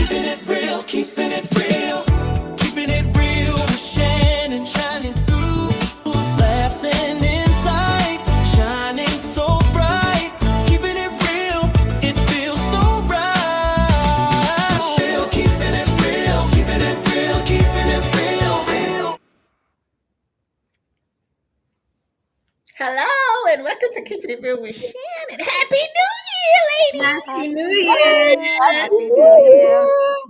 Keeping it real, keeping it real. Keeping it real with Shannon, shining through. Laughs and insight, shining so bright. Keeping it real, it feels so right. Still keeping it real, keeping it real, keeping it real. Hello and welcome to Keeping It Real with Shannon. Happy New Year, ladies! Happy Happy New New Year. Year. Happy Happy New New Year. Year.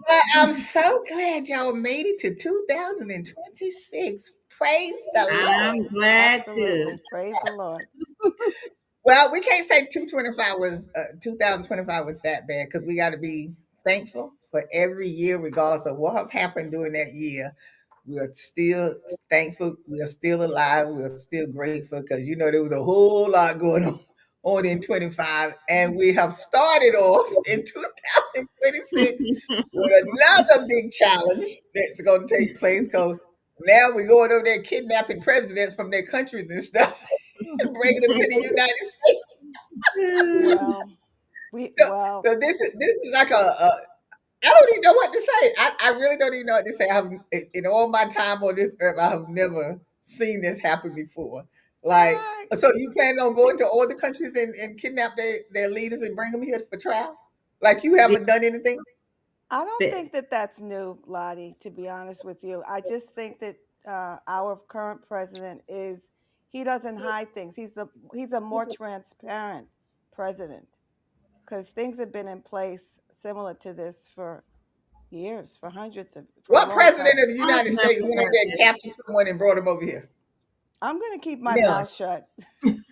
Well, I'm so glad y'all made it to 2026. Praise the Lord. I'm glad to. Absolutely. Praise the Lord. Well, we can't say 2025 was that bad because we got to be thankful for every year, regardless of what have happened during that year. We are still thankful. We are still alive. We are still grateful because there was a whole lot going on in 25, and we have started off in 2026 with another big challenge that's going to take place because now we're going over there kidnapping presidents from their countries and stuff and bringing them to the United States. Well, we So, well, so this is like a I don't even know what to say. I really don't even know what to say. In all my time on this earth, I have never seen this happen before. Like, I so you plan on going to all the countries and kidnap their leaders and bring them here for trial? Like you The- haven't done anything? I don't the- think that that's new, Lottie, to be honest with you. I just think that our current president is he doesn't hide things. He's a more transparent president because things have been in place similar to this for years, for a What long time. president of the I United States never went over heard there and this. captured someone and brought them over here? I'm going to keep my None. mouth shut.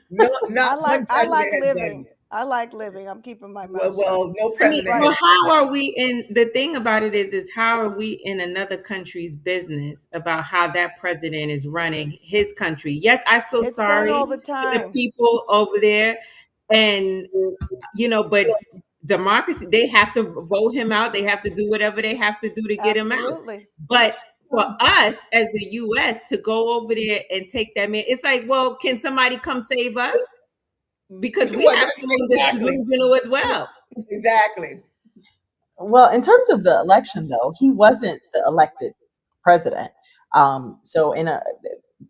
No, not one I president like has done living. it. I like living. I'm keeping my Well, mouth shut. well, no I mean, president well, But has done how are we in the thing about it is how are we in another country's business about how that president is running his country? Yes, I feel it's done sorry all the for the time. people over there, and but democracy, they have to vote him out. They have to do whatever they have to do to get him out. Absolutely. But for us as the US to go over there and take that man, it's like, well, can somebody come save us? Because it. we Well, have feelings that's exactly, delusional as well. exactly. Well, in terms of the election, though, he wasn't the elected president. So,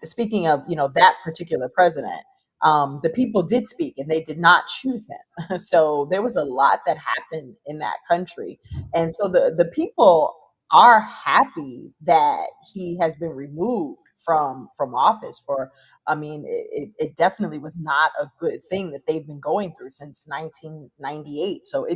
speaking of that particular president, the people did speak and they did not choose him. So there was a lot that happened in that country, and so the people are happy that he has been removed from office for. I mean, it definitely was not a good thing that they've been going through since 1998. So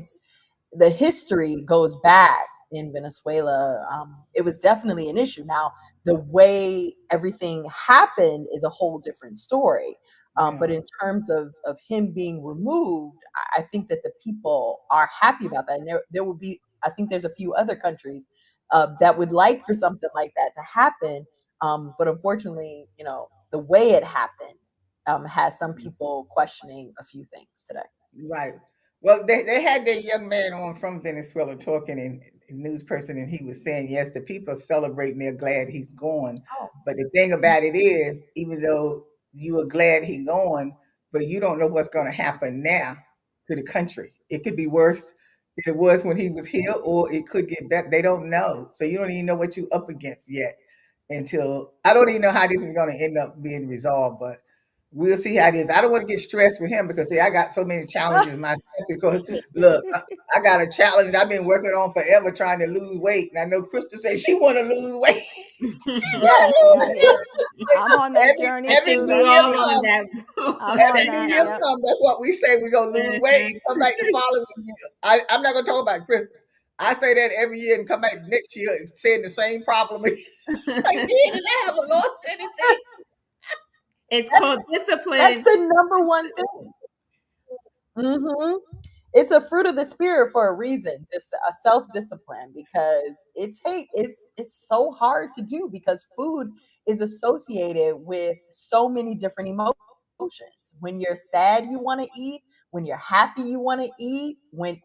the history goes back in Venezuela. It was definitely an issue. Now, the way everything happened is a whole different story. Yeah. But in terms of him being removed, I think that the people are happy about that. And there will be, I think there's a few other countries that would like for something like that to happen. But unfortunately, the way it happened has some people questioning a few things today. Right. Well, they had that young man on from Venezuela talking in news person, and he was saying, yes, the people are celebrating, they're glad he's gone. But the thing about it is, even though you are glad he's gone, but you don't know what's going to happen now to the country. It could be worse than it was when he was here, or it could get better. They don't know. So you don't even know what you're up against yet until I don't even know how this is going to end up being resolved, but we'll see how it is. I don't want to get stressed with him because see, I got so many challenges myself. Because look, I got a challenge I've been working on forever trying to lose weight, and I know Krista said she want to lose weight. She Yeah, want yeah, to lose yeah. weight. I'm on that Every journey every too. new We That's year all me. on comes. that I'm boat. on Every new that. year Yep. comes. That's what we say. We're gonna lose weight and come back the following year. I'm not gonna talk about Krista. I say that every year and come back next year saying the same problem. Like, did I haven't lost anything? It's That's called that's discipline. the number one thing. Hmm. It's a fruit of the spirit for a reason. Just a self discipline because it's so hard to do because food is associated with so many different emotions. When you're sad, you want to eat. When you're happy, you want to eat. When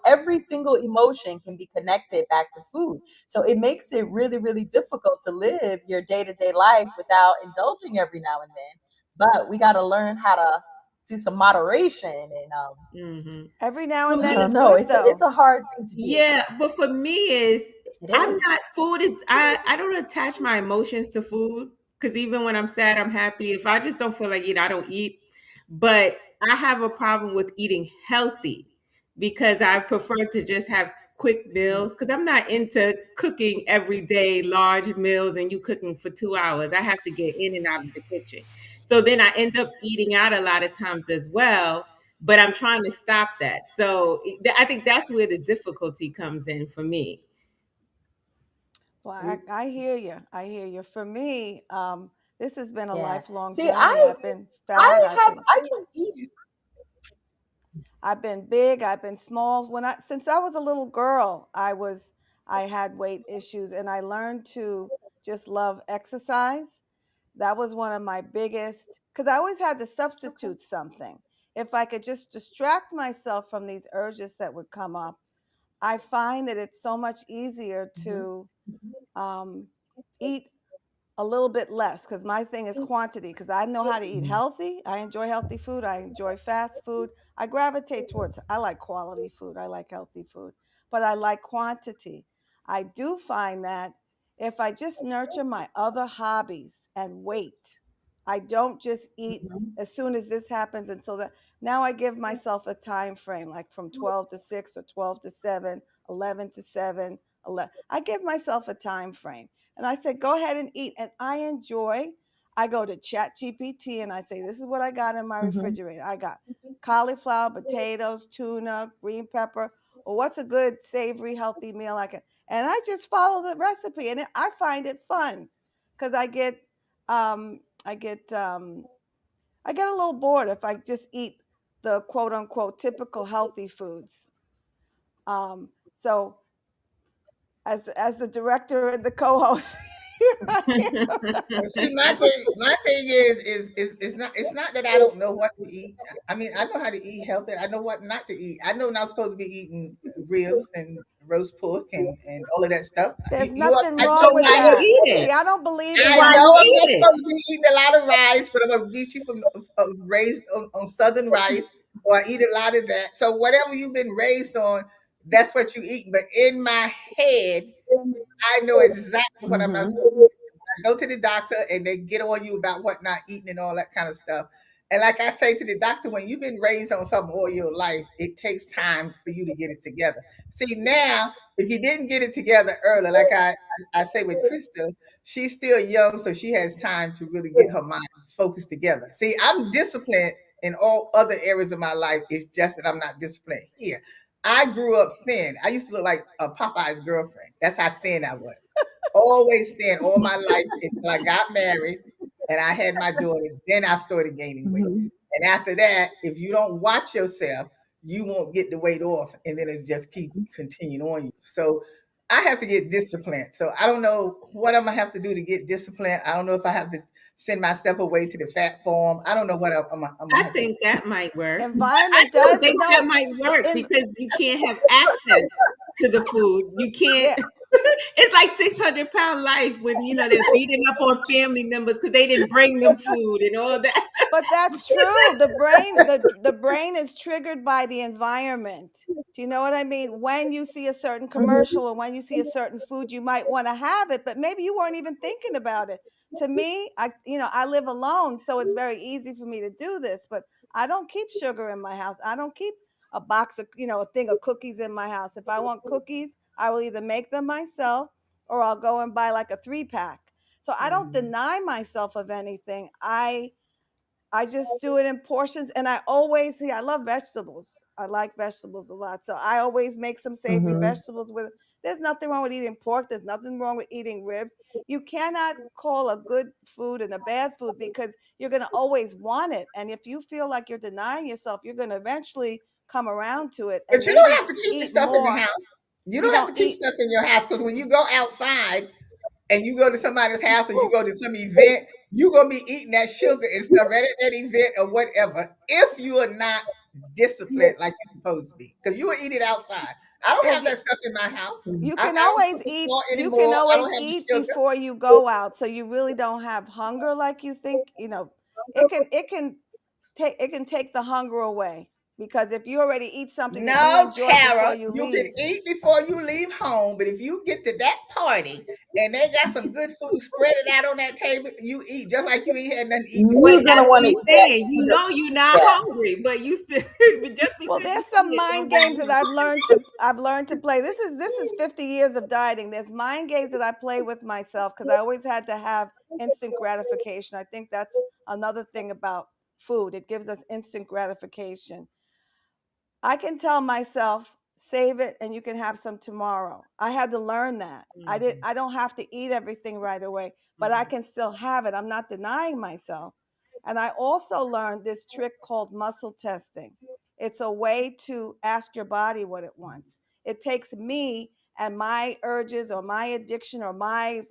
every single emotion can be connected back to food. So it makes it really, really difficult to live your day to day life without indulging every now and then. But we got to learn how to to some moderation. And Hmm. Every now and For I then me, don't is know. good It's though. a hard thing to do. yeah, but for me is It I'm is. not food is I don't attach my emotions to food because even when I'm sad, I'm happy. If I just don't feel like eating, I don't eat. But I have a problem with eating healthy because I prefer to just have quick meals because I'm not into cooking every day, large meals, and you cooking for 2 hours. I have to get in and out of the kitchen. So then I end up eating out a lot of times as well, but I'm trying to stop that. So I think that's where the difficulty comes in for me. Well, We, I hear you. I hear you. For me, this has been a Yeah. lifelong See, journey. I've been fat. I can eat. I've been big. I've been small. Since I was a little girl, I had weight issues, and I learned to just love exercise. That was one of my biggest, because I always had to substitute something. If I could just distract myself from these urges that would come up, I find that it's so much easier Mhm. to um, eat a little bit less, because my thing is quantity, because I know how to eat Mhm. healthy. I enjoy healthy food. I enjoy fast food. I gravitate towards, I like quality food. I like healthy food, but I like quantity. I do find that if I just nurture my other hobbies and wait, I don't just eat Mhm. as soon as this happens until that. Now I give myself a time frame, like from 12 to 6 or 12 to 7, 11 to 7, 11. I give myself a time frame. And I said, go ahead and eat. And I enjoy, I go to Chat GPT and I say, this is what I got in my Mhm. refrigerator. I got cauliflower, potatoes, tuna, green pepper. Or what's a good savory, healthy meal I can? And I just follow the recipe, and I find it fun because um, I get, um, I get a little bored if I just eat the quote unquote typical healthy foods. So as the director and the co-host, here I am. well, see, my thing is it's not that I don't know what to eat. I mean, I know how to eat healthy. I know what not to eat. I know not supposed to be eating ribs and roast pork and all of that stuff. There's I nothing know So wrong with why I you that. eat See, it? I don't believe Then in I why that. know you I'm eat not it? supposed to be eating a lot of rice, but I'm gonna beat you from raised on Southern rice, or I eat a lot of that. So whatever you've been raised on, that's what you eat. But in my head, I know exactly what I'm not Mhm. supposed to eat. I go to the doctor and they get on you about what not eating and all that kind of stuff. And like I say to the doctor, when you've been raised on something all your life, it takes time for you to get it together. See, now, if you didn't get it together early, like I say with Krista, she's still young, so she has time to really get her mind focused together. See, I'm disciplined in all other areas of my life. It's just that I'm not disciplined here. I grew up thin. I used to look like a Popeye's girlfriend. That's how thin I was. Always thin all my life until I got married and I had my daughter. Then I started gaining weight. Mhm. And after that, if you don't watch yourself, you won't get the weight off, and then it'll just keep continuing on you. So I have to get disciplined. So I don't know what I'm gonna have to do to get disciplined. I don't know if I have to send myself away to the fat farm. I don't know what I'm gonna I have to do. think that might work. I Environment do does think no that might work in because you can't have access to the food. You can't. yeah, It's like 600-pound life when they're beating up on family members because they didn't bring them food and all that. but that's true. The brain is triggered by the environment. Do you know what I mean? When you see a certain commercial or when you see a certain food, you might want to have it, but maybe you weren't even thinking about it. To me, I live alone, so it's very easy for me to do this, but I don't keep sugar in my house. I don't keep a box of, a thing of cookies in my house. If I want cookies, I will either make them myself or I'll go and buy like a 3-pack. So I don't Mhm. deny myself of anything. I just do it in portions, and I always see. I love vegetables. I like vegetables a lot, so I always make some savory Mhm. vegetables with. There's nothing wrong with eating pork. There's nothing wrong with eating ribs. You cannot call a good food and a bad food because you're going to always want it. And if you feel like you're denying yourself, you're going to eventually come around to it But and you don't maybe have to keep the eat stuff in the more. house. You You don't have don't to keep eat. stuff in your house because when you go outside and you go to somebody's house or you go to some event, you're gonna be eating that sugar and stuff right at that event or whatever. If you are not disciplined like you're supposed to be, because you will eat it outside. I don't Well, have that stuff in my house. Mhm. I don't put the salt you can anymore. I always don't have the eat sugar. before you go out, so you really don't have hunger like you think. It can it can take the hunger away. Because if you already eat something that you No, enjoyed before Tara, you you can leave, eat before you leave home, but if you get to that party and they got some good food, spread it out on that table, you eat just like you ain't had nothing to eat But before. You're gonna that's what want to he's eat that saying. You sugar. know you're not Yeah. hungry, but you still but just well, because you there's see some it don't mind mean games that I've learned to play. This is 50 years of dieting. There's mind games that I play with myself because I always had to have instant gratification. I think that's another thing about food. It gives us instant gratification. I can tell myself, save it and you can have some tomorrow. I had to learn that. Mhm, I don't have to eat everything right away, but I mhm, can still have it. I'm not denying myself. And I also learned this trick called muscle testing. It's a way to ask your body what it wants. It takes me and my urges or my addiction or my,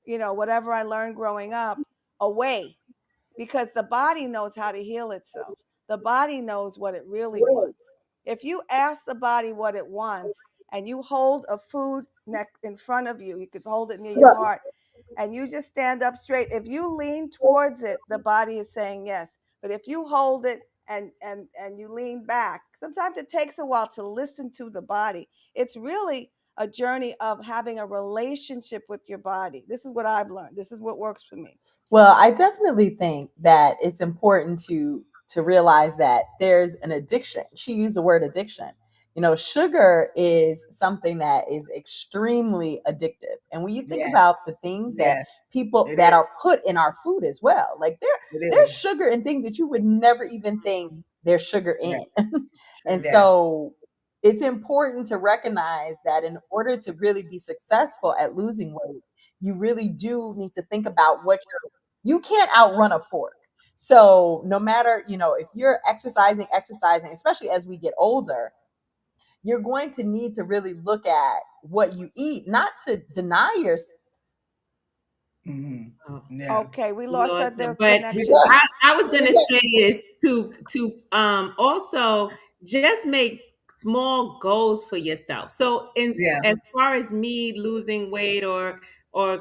whatever I learned growing up away, because the body knows how to heal itself. The body knows what it really wants. If you ask the body what it wants and you hold a food neck in front of you, you could hold it near your heart, and you just stand up straight. If you lean towards it, the body is saying yes. But if you hold it and you lean back, sometimes it takes a while to listen to the body. It's really a journey of having a relationship with your body. This is what I've learned. This is what works for me. Well, I definitely think that it's important to realize that there's an addiction. She used the word addiction. Sugar is something that is extremely addictive. And when you think Yes, about the things that yes, people it that is. are put in our food as well, like It there's is. sugar in things that you would never even think there's sugar Yeah, in. true. And Yeah. so it's important to recognize that in order to really be successful at losing weight, you really do need to think about what you can't outrun a fork. So no matter, if you're exercising, especially as we get older, you're going to need to really look at what you eat, not to deny yourself. Hmm. oh. Yeah. Okay, we lost Lost their them. But We connection. got, I was we gonna got, say is to also just make small goals for yourself. So in yeah. as far as me losing weight or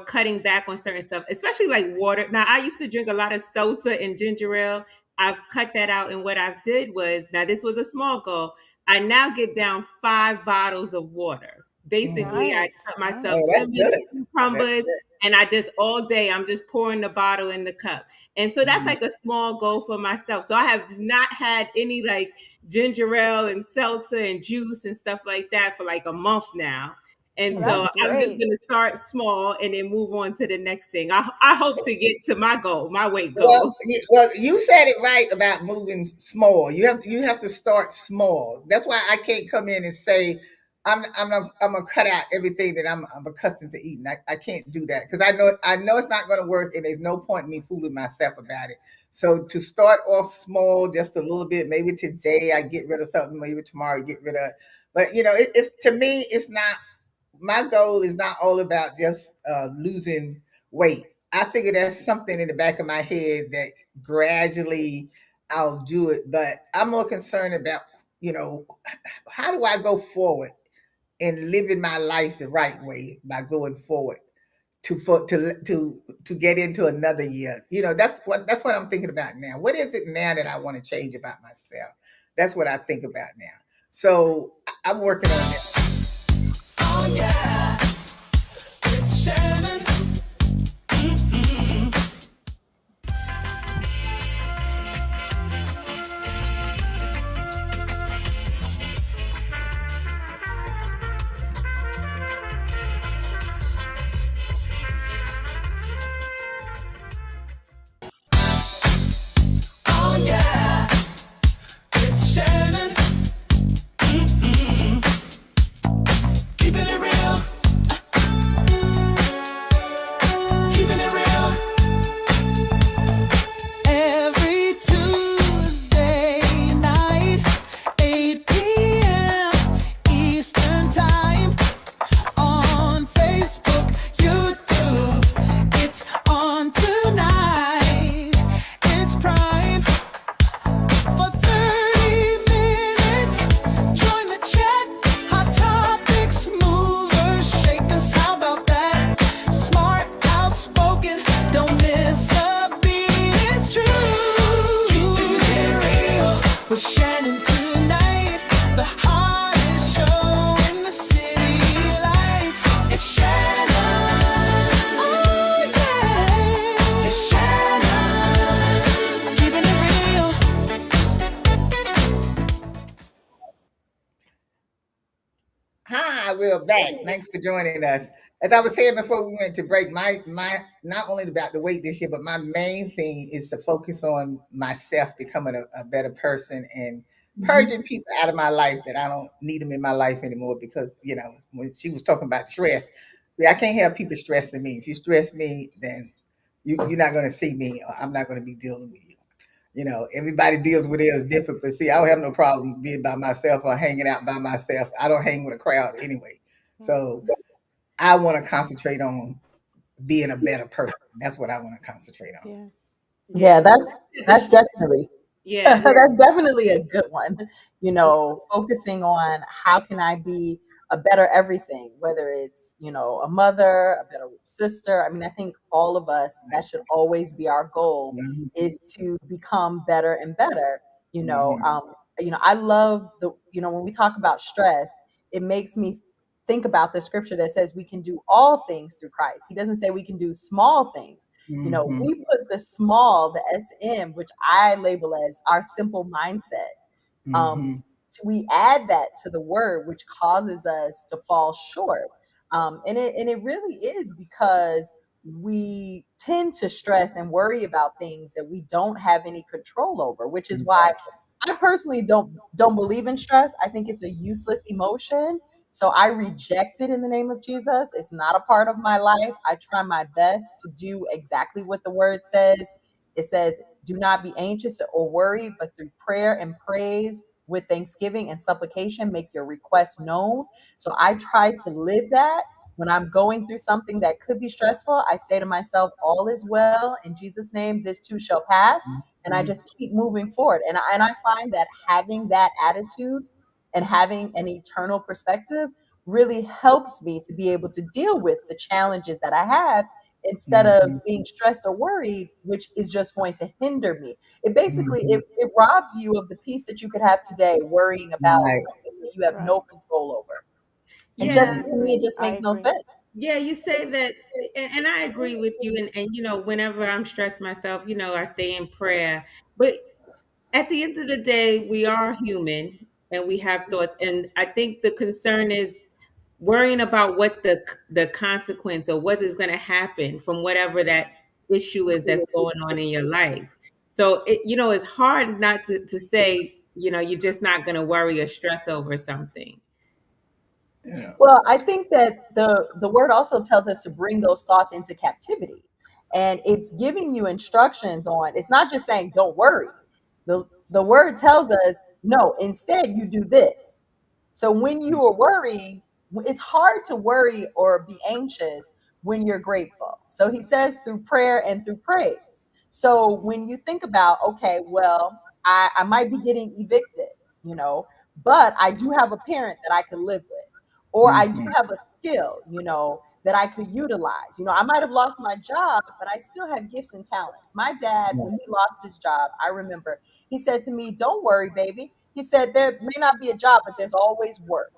cutting back on certain stuff, especially like water. Now I used to drink a lot of salsa and ginger ale. I've cut that out, and what I did was now this was a small goal. I now get down 5 bottles of water. Hmm. Basically, I Nice, cut myself nice. Oh, that's lemons, good. That's cucumbers, good. and I just all day I'm just pouring the bottle in the cup. And so that's Mhm. like a small goal for myself. So I have not had any like ginger ale and seltzer and juice and stuff like that for like a month now. And Well, so that's Mhm. I'm just great. gonna start small and then move on to the next thing. I hope to get to my goal, my weight Well, goal. you said it right about moving small. You have to start small. That's why I can't come in and say I'm gonna cut out everything that I'm accustomed to eating. I can't do that because I know it's not gonna work, and there's no point in me fooling myself about it. So to start off small, just a little bit. Maybe today I get rid of something. Maybe tomorrow I get rid of. But it's to me, it's not. My goal is not all about just losing weight. I figure there's something in the back of my head that gradually I'll do it, but I'm more concerned about, you know, how do I go forward in living my life the right way by going forward to get into another year. That's what I'm thinking about now. What is it now that I want to change about myself? That's what I think about now. So I'm working on it. Oh yeah, it's Shannon. Oh yeah, it's Shannon. Keeping it real. we're back. Thanks for joining us. As I was saying before we went to break, my not only about the weight this year, but my main thing is to focus on myself becoming a better person and Mhm. purging people out of my life that I don't need them in my life anymore. Because when she was talking about stress, see, I can't have people stressing me. If you stress me, then you're not going to see me. Or I'm not going to be dealing with you. Everybody deals with theirs different, but see, I don't have no problem being by myself or hanging out by myself. I don't hang with a crowd anyway. So Mhm. I want to concentrate on being a better person. That's what I want to concentrate on. Yes. Yeah, Yeah. The that's stress. definitely Yeah. that's definitely a good one. Focusing on how can I be a better everything, whether it's, a mother, a better sister. I mean, I think all of us, that should always be our goal, Mhm, is to become better and better. You know, mhm, um, I love when we talk about stress, it makes me think about the scripture that says we can do all things through Christ. He doesn't say we can do small things. mhm, We put the small, the SM, which I label as our simple mindset. Um, mhm, we add that to the word, which causes us to fall short. And it really is because we tend to stress and worry about things that we don't have any control over, which is why exactly. I personally don't believe in stress. I think it's a useless emotion. So I reject it in the name of Jesus. It's not a part of my life. I try my best to do exactly what the word says. It says, do not be anxious or worried, but through prayer and praise with thanksgiving and supplication, make your requests known. So I try to live that. When I'm going through something that could be stressful, I say to myself, all is well. In Jesus' name, this too shall pass. And I Mhm, just keep moving forward. And I find that having that attitude and having an eternal perspective really helps me to be able to deal with the challenges that I have instead of mhm, being stressed or worried, which is just going to hinder me. It basically mhm. it robs you of the peace that you could have today worrying about Right. something that you have no Right. control over. And just Yeah. I to me, it agree. just I makes no agree. sense. Yeah, you say that, and I agree with you. And whenever I'm stressed myself, I stay in prayer. But at the end of the day, we are human and we have thoughts. And I think the concern is worrying about what the consequence or what is going to happen from whatever that issue is that's going on in your life. So it's hard not to say, you're just not going to worry or stress over something. Yeah. Well, I think that the word also tells us to bring those thoughts into captivity. And it's giving you instructions on, it's not just saying don't worry. The word tells us, no, instead you do this. So when you are worrying, it's hard to worry or be anxious when you're grateful. So he says through prayer and through praise. So when you think about, okay, well, I might be getting evicted, you know, but I do have a parent that I could live with, or I do Mhm, have a skill, that I could utilize. I might have lost my job, but I still have gifts and talents. My dad, when he lost his job, I remember he said to me, "Don't worry, baby." He said, "There may not be a job, but there's always work."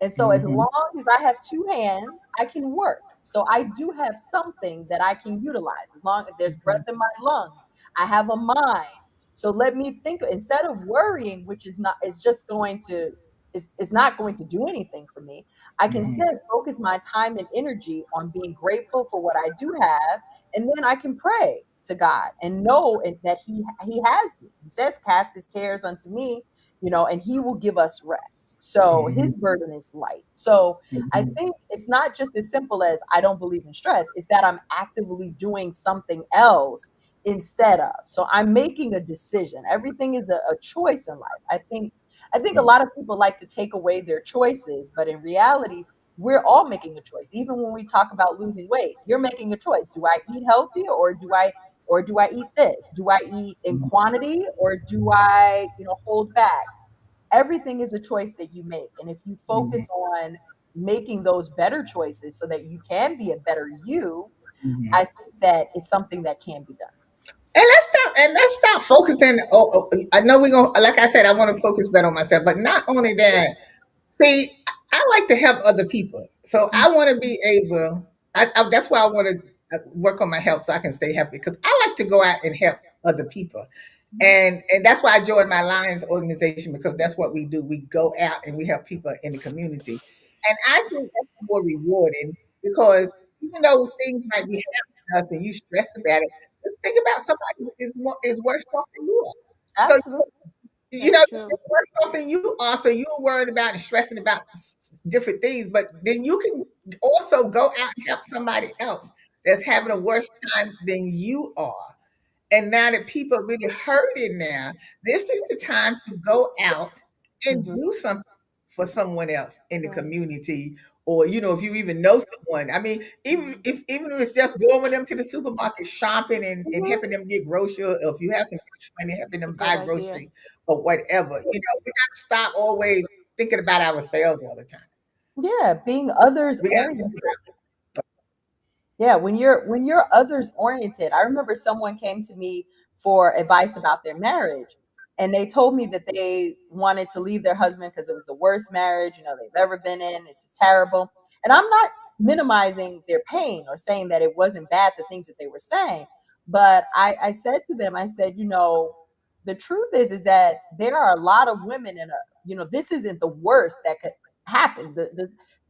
And so, as mhm, long as I have two hands, I can work. So, I do have something that I can utilize. As long as there's breath in my lungs, I have a mind. So, let me think instead of worrying, which is just going to is not going to do anything for me. I can mhm, instead focus my time and energy on being grateful for what I do have, and then I can pray to God and know that He has me. He says, "Cast His cares unto me," and He will give us rest. So His mhm, burden is light. So I mhm, think it's not just as simple as I don't believe in stress, it's that I'm actively doing something else instead of. So I'm making a decision. Everything is a choice in life. I think a mhm. lot of people like to take away their choices, but in reality, we're all making a choice. Even when we talk about losing weight, you're making a choice. Do I eat healthy, or do I eat this? Do I eat in quantity, or do I, hold back? Everything is a choice that you make. And if you focus Mhm, on making those better choices so that you can be a better you, I mhm. think that it's something that can be done. And let's stop focusing. I know we're gonna, like I said, I want to focus better on myself, but not only that. See, I like to help other people, so I want to be able. That's why I want to work on my health so I can stay happy because I like to go out and help other people. And that's why I joined my Lions organization because that's what we do. We go out and we help people in the community. And I think that's more rewarding because even though things might be happening to us and you stress about it, just think about somebody who is worse off than you are. So Absolutely. they're That's true. worse off than you are. So you're worried about and stressing about different things, but then you can also go out and help somebody else that's having a worse time than you are. And now that people are really hurting now, this is the time to go out and Mhm. do something for someone else in the Right. community. Or, if you even know someone. I mean, even Mhm. if it's just going with them to the supermarket shopping and Mhm. helping them get groceries, or if you have some extra money, helping It's a them good buy idea. groceries or whatever. We got to stop always thinking about ourselves all the time. Yeah, being others We got to think oriented. Yeah, when you're others oriented. I remember someone came to me for advice about their marriage, and they told me that they wanted to leave their husband because it was the worst marriage, they've ever been in. This is terrible. And I'm not minimizing their pain or saying that it wasn't bad, the things that they were saying. But I said to them, I said, the truth is that there are a lot of women in a, this isn't the worst that could happen.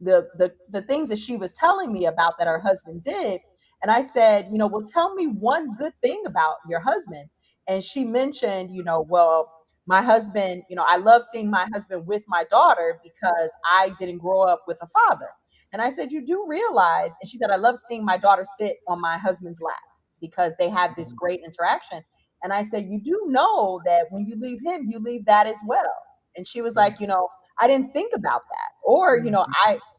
The things that she was telling me about that her husband did. And I said, well, tell me one good thing about your husband. And she mentioned, well, my husband, I love seeing my husband with my daughter because I didn't grow up with a father. And I said, you do realize, and she said, I love seeing my daughter sit on my husband's lap because they have this great interaction. And I said, you do know that when you leave him, you leave that as well. And she was like, I didn't think about that. Or,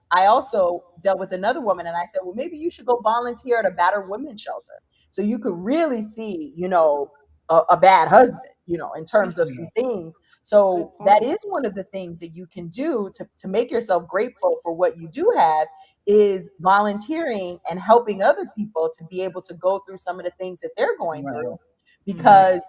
I also dealt with another woman and I said, well, maybe you should go volunteer at a battered women's shelter so you could really see, a bad husband, in terms of some things. So Good that point. is one of the things that you can do to make yourself grateful for what you do have is volunteering and helping other people to be able to go through some of the things that they're going right, through right. because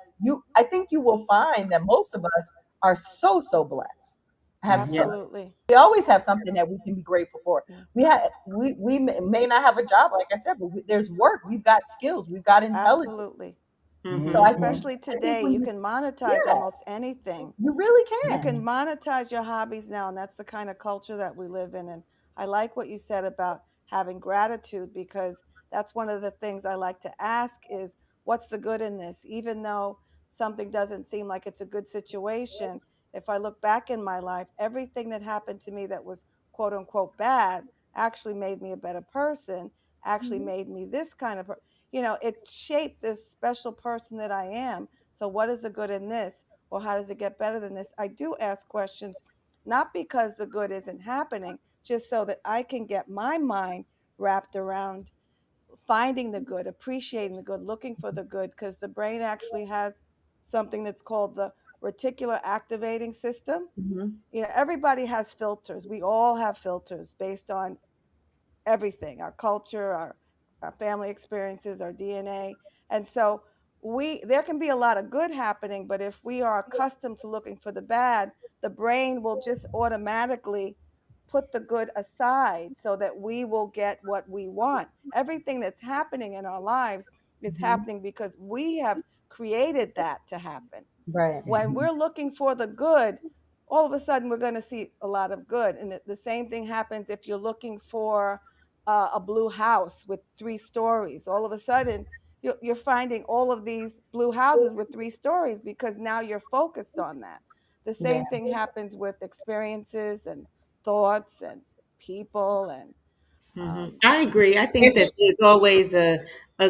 I think you will find that most of us are so blessed. Have so Yeah. Absolutely. we always have something that we can be grateful for. Yeah. We may not have a job, like I said, but there's work. We've got skills. We've got intelligence. Absolutely. So Mhm. Especially I think today, when you you, can monetize yeah, almost anything. you really You can can. monetize your hobbies now, and that's the kind of culture that we live in. And I like what you said about having gratitude because that's one of the things I like to ask is what's the good in this? Even though something doesn't seem like it's a good situation, if I look back in my life, everything that happened to me that was quote unquote bad actually made me a better person, actually Mhm. made me this kind of it shaped this special person that I am. So what is the good in this? Or how does it get better than this? I do ask questions, not because the good isn't happening, just so that I can get my mind wrapped around finding the good, appreciating the good, looking for the good, because the brain actually has something that's called the reticular activating system. Mhm. Everybody has filters. We all have filters based on everything, our culture, our family experiences, our DNA. And so there can be a lot of good happening, but if we are accustomed to looking for the bad, the brain will just automatically put the good aside so that we will get what we want. Everything that's happening in our lives is Mhm. happening because we have created that to happen. Right. When we're looking for the good, all of a sudden we're going to see a lot of good. And the same thing happens if you're looking for a blue house with 3 stories. All of a sudden, you're finding all of these blue houses with 3 stories because now you're focused on that. The Yeah. same thing happens with experiences and thoughts and people and um, I agree. I think that It's there's always a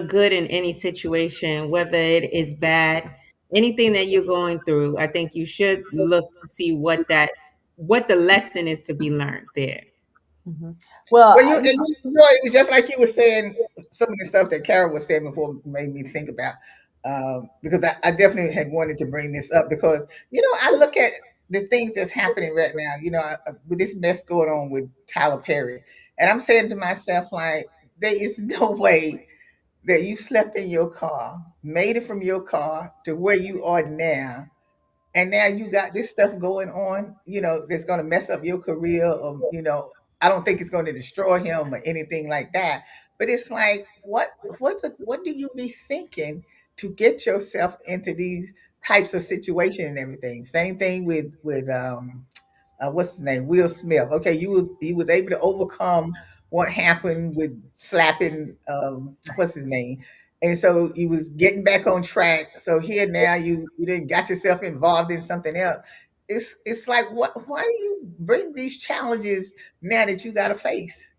good in any situation, whether it is bad, anything that you're going through. I think you should look to see what the lesson is to be learned there. Mhm. Well, Well, it was just like you were saying. Some of the stuff that Carol was saying before made me think about, because I definitely had wanted to bring this up because I look at the things that's happening right now. With this mess going on with Tyler Perry, and I'm saying to myself like, there is no way that you slept in your car, made it from your car to where you are now, and now you got this stuff going on, that's going to mess up your career, or I don't think it's going to destroy him or anything like that. But it's like, what do you be thinking to get yourself into these types of situation and everything? Same thing with what's his name, Will Smith. Okay, he was able to overcome what happened with slapping what's his name, and so he was getting back on track. So here now you then got yourself involved in something else. It's like what? Why do you bring these challenges now that you got to face?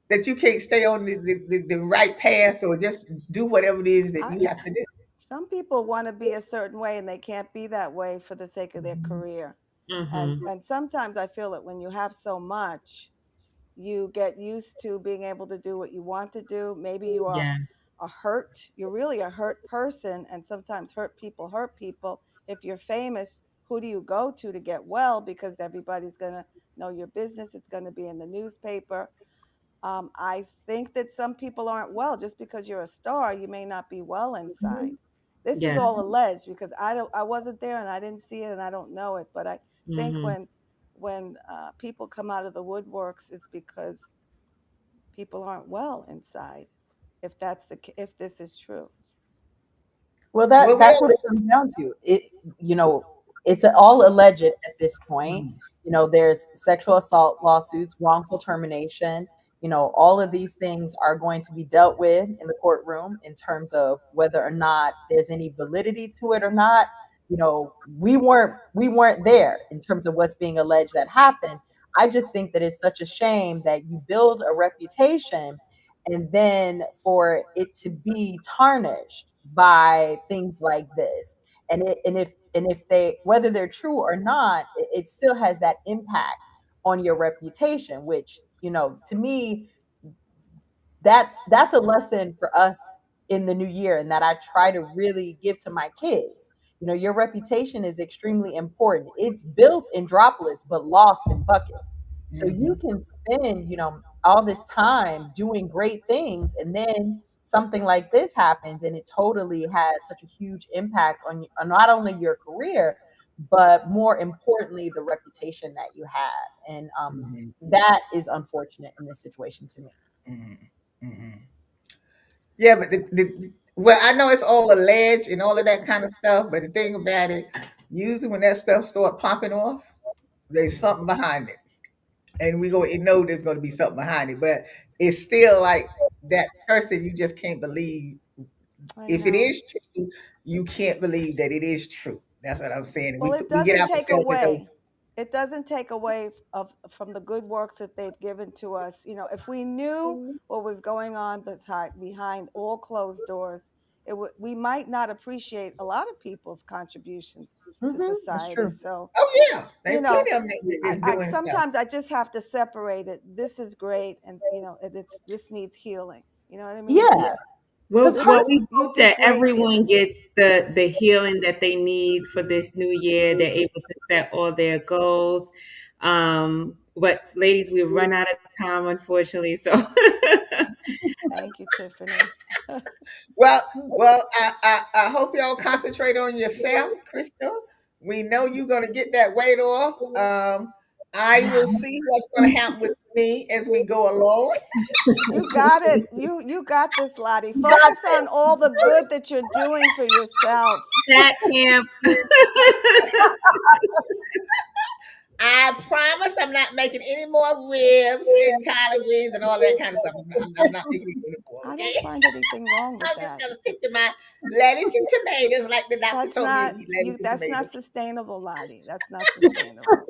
That you can't stay on the right path or just do whatever it is that I, you have to do. some people want to be a certain way and they can't be that way for the sake of their career. Mm-hmm. And sometimes I feel that when you have so much, you get used to being able to do what you want to do. Maybe you are Yeah. a hurt, you're really a hurt person, and sometimes hurt people hurt people. If you're famous, who do you go to get well? Because everybody's going to know your business, it's going to be in the newspaper. I think that some people aren't well just because you're a star. You may not be well inside. This is Yeah. all alleged because I wasn't there and I didn't see it and I don't know it. But I think Mm-hmm. when people come out of the woodworks, it's because people aren't well inside. If this is true, Well, Well, we that's what it comes down to. You know, it's all alleged at this point. Mhm, You know, there's sexual assault lawsuits, wrongful termination. You know, all of these things are going to be dealt with in the courtroom in terms of whether or not there's any validity to it or not. You know, we weren't there in terms of what's being alleged that happened. I just think that it's such a shame that you build a reputation and then for it to be tarnished by things like this. And if they, whether they're true or not, it still has that impact on your reputation, which, you know, to me, that's a lesson for us in the new year, and that I try to really give to my kids. You know, your reputation is extremely important. It's built in droplets but lost in buckets. So you mhm, can spend, you know, all this time doing great things, and then something like this happens and it totally has such a huge impact on not only your career but more importantly the reputation that you have. And mhm, that is unfortunate in this situation to me. mhm, mhm. Yeah, but well, I know it's all alleged and all of that kind of stuff, but the thing about it, usually when that stuff start popping off, there's something behind it, and we go and know there's going to be something behind it. But it's still like that person you just can't believe I if it know. is true, you can't believe that it is true. That's what I'm saying. Well, it We get doesn't take ourselves in those. away. It doesn't take away from the good works that they've given to us. You know, if we knew what was going on behind all closed doors, we might not appreciate a lot of people's contributions to That's society. true. So, Oh yeah, you there's know, plenty of them that is I doing stuff. sometimes I just have to separate it. This is great, and this needs healing. You know what I mean? Yeah, because This hurt. Well, is we you hope did that great, everyone Tiffany. gets the healing that they need for this new year. They're able to set all their goals. But ladies, we've run out of time, unfortunately. So Thank you, Tiffany. Well, I hope y'all concentrate on yourself, Crystal. We know you're gonna get that weight off. I will see what's gonna happen with me as we go along. You got it. You got this, Lottie. You got Focus this. on all the good that you're doing for yourself. that camp. I promise I'm not making any more ribs and collard greens and all that kind of stuff. I'm not making it anymore, I okay? don't find anything wrong with I'm just that. gonna stick to my lettuce and tomatoes like the doctor That's told me to not eat lettuce and that's not tomatoes. sustainable, Lottie. That's not sustainable.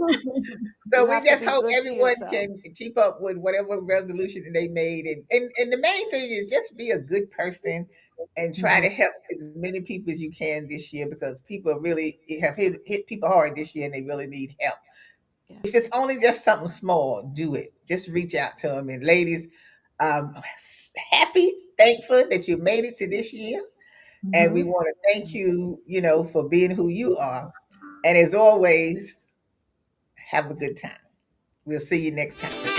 So You we have to just be hope good to everyone yourself. can keep up with whatever resolution that they made, and the main thing is just be a good person and try Mhm. to help as many people as you can this year because people really have hit people hard this year and they really need help. Yeah. If it's only just something small, do it. Just reach out to them. And ladies, happy, thankful that you made it to this year, and we Mhm. want to thank you, you know, for being who you are. And as always, have a good time. We'll see you next time.